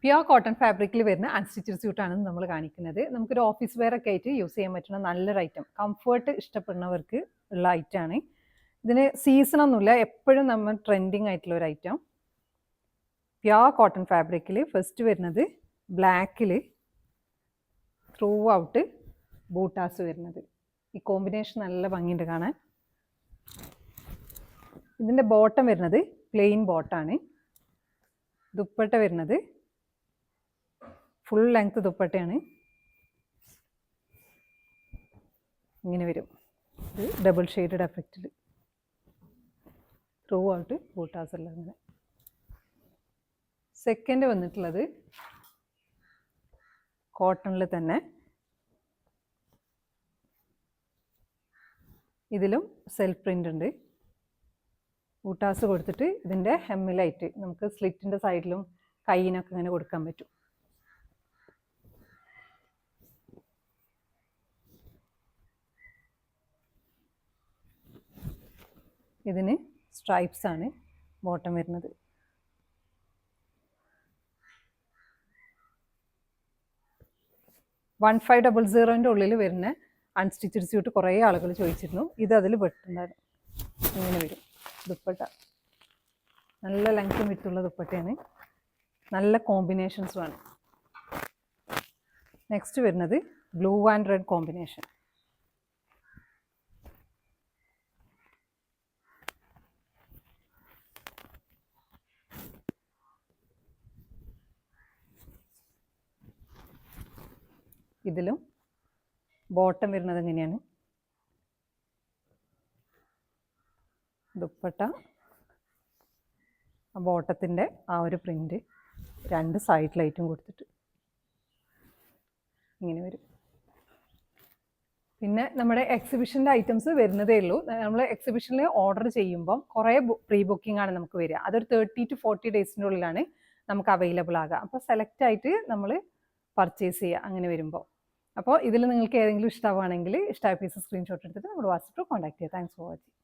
Pure cotton ഫാബ്രിക്കിൽ വരുന്ന unstitched സ്യൂട്ടാണ് നമ്മൾ കാണിക്കുന്നത്. നമുക്കൊരു ഓഫീസ് വെയർ ഒക്കെ ആയിട്ട് യൂസ് ചെയ്യാൻ പറ്റുന്ന നല്ലൊരു ഐറ്റം, കംഫർട്ട് ഇഷ്ടപ്പെടുന്നവർക്ക് ഉള്ള ഐറ്റമാണ്. ഇതിന് സീസൺ ഒന്നുമില്ല, എപ്പോഴും നമ്മൾ ട്രെൻഡിങ് ആയിട്ടുള്ള ഒരു ഐറ്റം. പ്യുവർ കോട്ടൺ ഫാബ്രിക്കിൽ ഫസ്റ്റ് വരുന്നത് ബ്ലാക്കിൽ ത്രൂ ഔട്ട് ബൂട്ടാസ് വരുന്നത്. ഈ കോമ്പിനേഷൻ നല്ല ഭംഗിയുണ്ട് കാണാൻ. ഇതിൻ്റെ ബോട്ടം വരുന്നത് പ്ലെയിൻ ബോട്ടാണ്. ദുപ്പട്ട വരുന്നത് ഫുൾ ലെങ്ത് ദുപ്പട്ടയാണ്. ഇങ്ങനെ വരും. ഇത് ഡബിൾ ഷെയ്ഡഡ് എഫക്റ്റിൽ ത്രൂ ഔട്ട് ബൂട്ടാസ് എല്ലാം ഇങ്ങനെ. സെക്കൻഡ് വന്നിട്ടുള്ളത് കോട്ടണിൽ തന്നെ, ഇതിലും സെൽഫ് പ്രിൻ്റ് ഉണ്ട്. ബൂട്ടാസ് കൊടുത്തിട്ട് ഇതിൻ്റെ ഹെമ്മിലായിട്ട് നമുക്ക് സ്ലിറ്റിൻ്റെ സൈഡിലും കൈയിനൊക്കെ ഇങ്ങനെ കൊടുക്കാൻ പറ്റും. ഇതിന് സ്ട്രൈപ്സ് ആണ് ബോട്ടം വരുന്നത്. $1500 ഉള്ളിൽ വരുന്ന അൺസ്റ്റിച്ചഡ് സ്യൂട്ട് കുറേ ആളുകൾ ചോദിച്ചിരുന്നു. ഇത് അതിൽ പെട്ടിട്ടുണ്ടായിരുന്നു. ഇങ്ങനെ വരും ദുപ്പട്ട. നല്ല ലെങ്ത്തും വിട്ടുള്ള ദുപ്പട്ടയാണ്. നല്ല കോമ്പിനേഷൻസുമാണ്. നെക്സ്റ്റ് വരുന്നത് ബ്ലൂ ആൻഡ് റെഡ് കോമ്പിനേഷൻ. ഇതിലും ബോട്ടം വരുന്നത് എങ്ങനെയാണ്, ദുപ്പട്ട, ആ ബോട്ടത്തിൻ്റെ ആ ഒരു പ്രിൻ്റ് രണ്ട് സൈഡിലായിട്ടും കൊടുത്തിട്ട് ഇങ്ങനെ വരും. പിന്നെ നമ്മുടെ എക്സിബിഷൻ്റെ ഐറ്റംസ് വരുന്നതേ ഉള്ളൂ. നമ്മൾ എക്സിബിഷനിൽ ഓർഡർ ചെയ്യുമ്പം കുറേ പ്രീ ബുക്കിംഗ് ആണ് നമുക്ക് വരിക. അതൊരു 30 to 40 ഡേയ്സിൻ്റെ ഉള്ളിലാണ് നമുക്ക് അവൈലബിൾ ആകുക. അപ്പോൾ സെലക്ട് ആയിട്ട് നമ്മൾ പർച്ചേസ് ചെയ്യുക അങ്ങനെ വരുമ്പോൾ. അപ്പോൾ ഇതിൽ നിങ്ങൾക്ക് ഏതെങ്കിലും ഇഷ്ടമാണെങ്കിൽ ഇഷ്ടമായ പീസ് സ്ക്രീൻഷോട്ട് എടുത്തിട്ട് നമ്മൾ വാട്സപ്പിൽ കോൺടാക്ട് ചെയ്യുക. Thanks for watching.